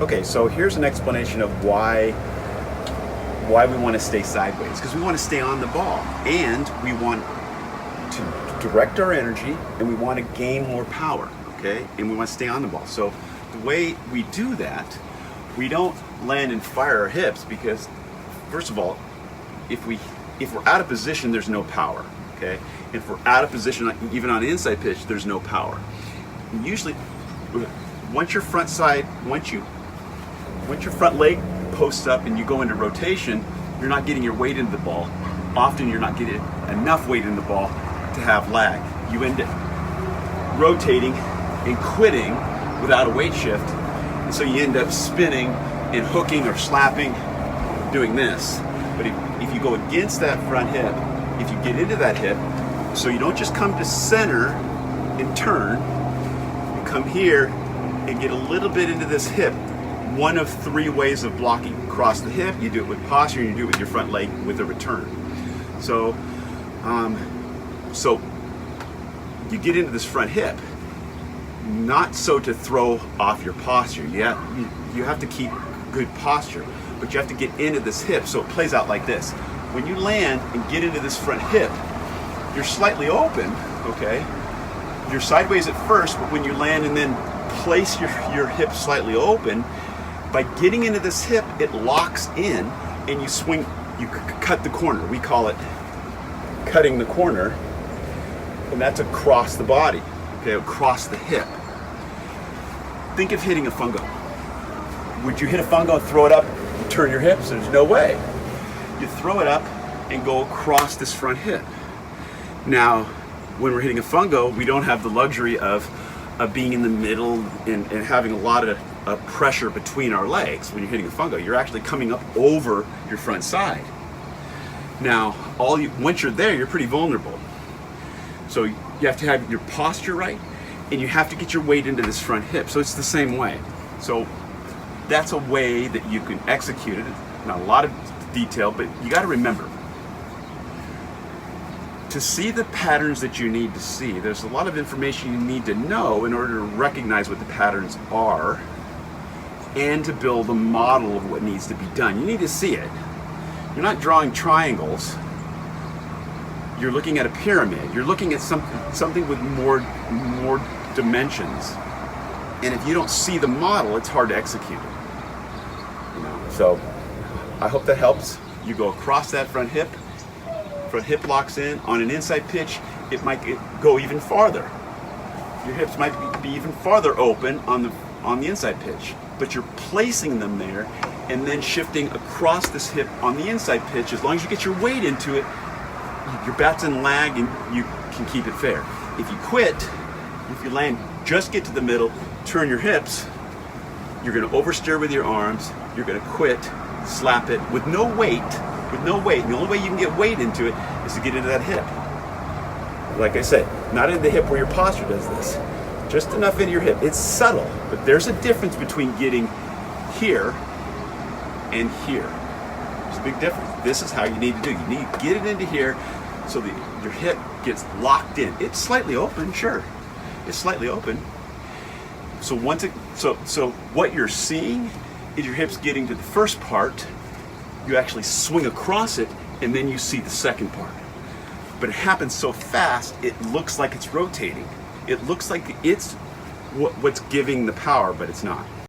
Okay, so here's an explanation of why we want to stay sideways, because we want to stay on the ball and we want to direct our energy and we want to gain more power, okay? And we want to stay on the ball. So the way we do that, we don't land and fire our hips because, first of all, if we're out of position, there's no power, okay? If we're out of position, even on the inside pitch, there's no power. And usually, once your front leg posts up and you go into rotation, you're not getting your weight into the ball. Often you're not getting enough weight in the ball to have lag. You end up rotating and quitting without a weight shift. And so you end up spinning and hooking or slapping, doing this. But if you go against that front hip, if you get into that hip, so you don't just come to center and turn, you come here and get a little bit into this hip. One of three ways of blocking. Across the hip, you do it with posture, and you do it with your front leg with a return. So, so you get into this front hip, not so to throw off your posture. You have to keep good posture, but you have to get into this hip, so it plays out like this. When you land and get into this front hip, you're slightly open, okay? You're sideways at first, but when you land and then place your hip slightly open, by getting into this hip, it locks in and you swing, you cut the corner. We call it cutting the corner, and that's across the body, okay, across the hip. Think of hitting a fungo. Would you hit a fungo and throw it up and turn your hips? There's no way. You throw it up and go across this front hip. Now, when we're hitting a fungo, we don't have the luxury of being in the middle and having a lot of pressure between our legs. When you're hitting a fungo, you're actually coming up over your front side. Now, once you're there, you're pretty vulnerable. So you have to have your posture right, and you have to get your weight into this front hip. So it's the same way. So that's a way that you can execute it. Not a lot of detail, but you got to remember, to see the patterns that you need to see, there's a lot of information you need to know in order to recognize what the patterns are and to build a model of what needs to be done. You need to see it. You're not drawing triangles. You're looking at a pyramid. You're looking at something with more dimensions. And if you don't see the model, it's hard to execute it. So I hope that helps. You go across that front hip locks in. On an inside pitch, it might go even farther. Your hips might be even farther open on the inside pitch, but you're placing them there and then shifting across this hip on the inside pitch. As long as you get your weight into it, your bat's in lag and you can keep it fair. If you quit, if you land, just get to the middle, turn your hips, you're going to oversteer with your arms, you're going to quit, slap it with no weight. And the only way you can get weight into it is to get into that hip. Like I said, not in the hip where your posture does this. Just enough into your hip. It's subtle, but there's a difference between getting here and here. There's a big difference. This is how you need to do it. You need to get it into here so that your hip gets locked in. It's slightly open, sure. It's slightly open. So so what you're seeing is your hips getting to the first part. You actually swing across it, and then you see the second part. But it happens so fast, it looks like it's rotating. It looks like it's what's giving the power, but it's not.